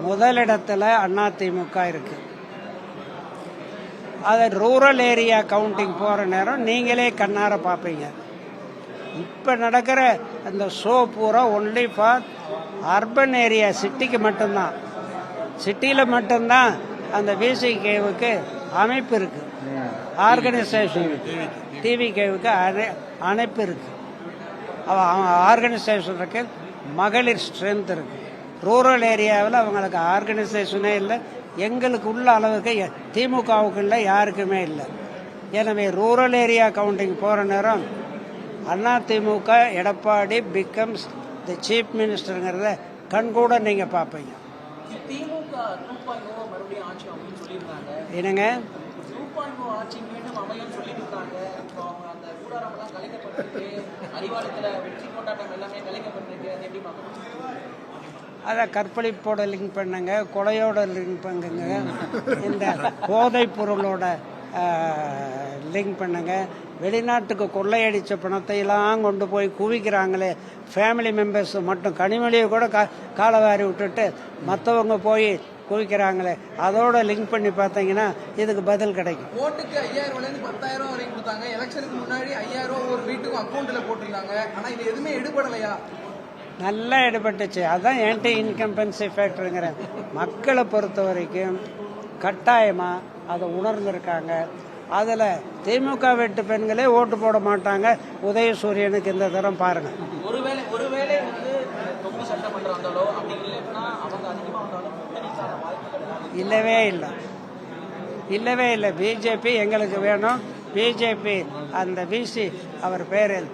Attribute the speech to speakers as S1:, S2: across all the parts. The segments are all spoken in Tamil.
S1: முதலிடத்தில் அதிமுக இருக்கு. அது ரூரல் ஏரியா கவுண்டிங் போகிற நேரம் நீங்களே கண்ணார பார்ப்பீங்க. இப்போ நடக்கிற அந்த ஷோ பூரா ஒன்லி ஃபார் அர்பன் ஏரியா, சிட்டிக்கு மட்டும்தான். சிட்டியில் மட்டும்தான் அந்த விசிகேவுக்கு அமைப்பு இருக்கு, ஆர்கனைசேஷன். டிவிகேவுக்கு அமைப்பு இருக்கு, ஆர்கனைசேஷன் இருக்கு, மகளிர் ஸ்ட்ரென்த் இருக்கு. ரூரல் ஏரியாவில் அவங்களுக்கு ஆர்கனைசேஷனே இல்லை. எங்களுக்கு உள்ள அளவுக்கு திமுகவுக்கு இல்லை, யாருக்குமே இல்லை. எனவே ரூரல் ஏரியா கவுண்டிங் போகிற நேரம் அதிமுக எடப்பாடி பிகம்ஸ் தி சீஃப் மினிஸ்டருங்கிறத கண்கூட நீங்கள் பார்ப்பீங்க. என்னங்க அதை கற்பழிப்போட லிங்க் பண்ணுங்க, கொலையோட லிங்க் பண்ணுங்க, இந்த போதைப் பொருளோட லிங்க் பண்ணுங்க. வெளிநாட்டுக்கு கொள்ளையடித்த பணத்தையெல்லாம் கொண்டு போய் குவிக்கிறாங்களே, ஃபேமிலி மெம்பர்ஸ் மட்டும் கனிமொழியை கூட காலவாரி விட்டுட்டு மற்றவங்க போய் குவிக்கிறாங்களே, அதோட லிங்க் பண்ணி பார்த்தீங்கன்னா இதுக்கு பதில் கிடைக்கும்.
S2: ஓட்டுக்கு 5000 10,000 வரைக்கும் கொடுத்தாங்க. எலெக்ஷனுக்கு முன்னாடி 5000 ஒரு வீட்டுக்கும் அக்கௌண்ட்ல போட்டிருந்தாங்க. ஆனால் இது எதுவுமே எடுபடலையா?
S1: நல்லா எடுபட்டுச்சு. அதுதான் ஆன்டி இன்கம்பன்சி ஃபேக்டருங்கிற. மக்களை பொறுத்த வரைக்கும் கட்டாயமாக அதை உணர்ந்திருக்காங்க. அதில் திமுக வெட்டு பெண்களே ஓட்டு போட மாட்டாங்க. உதயசூரியனுக்கு இந்த தரம் பாருங்க.
S2: ஒருவேளை
S1: இல்லவே இல்லை. பிஜேபி எங்களுக்கு வேணும். பிஜேபி அந்த விசி அவர் பேரில்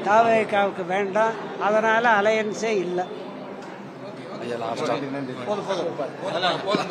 S1: தாவேகாவுக்கு வேண்டாம். அதனால அலையன்ஸே இல்லை.
S3: போதும்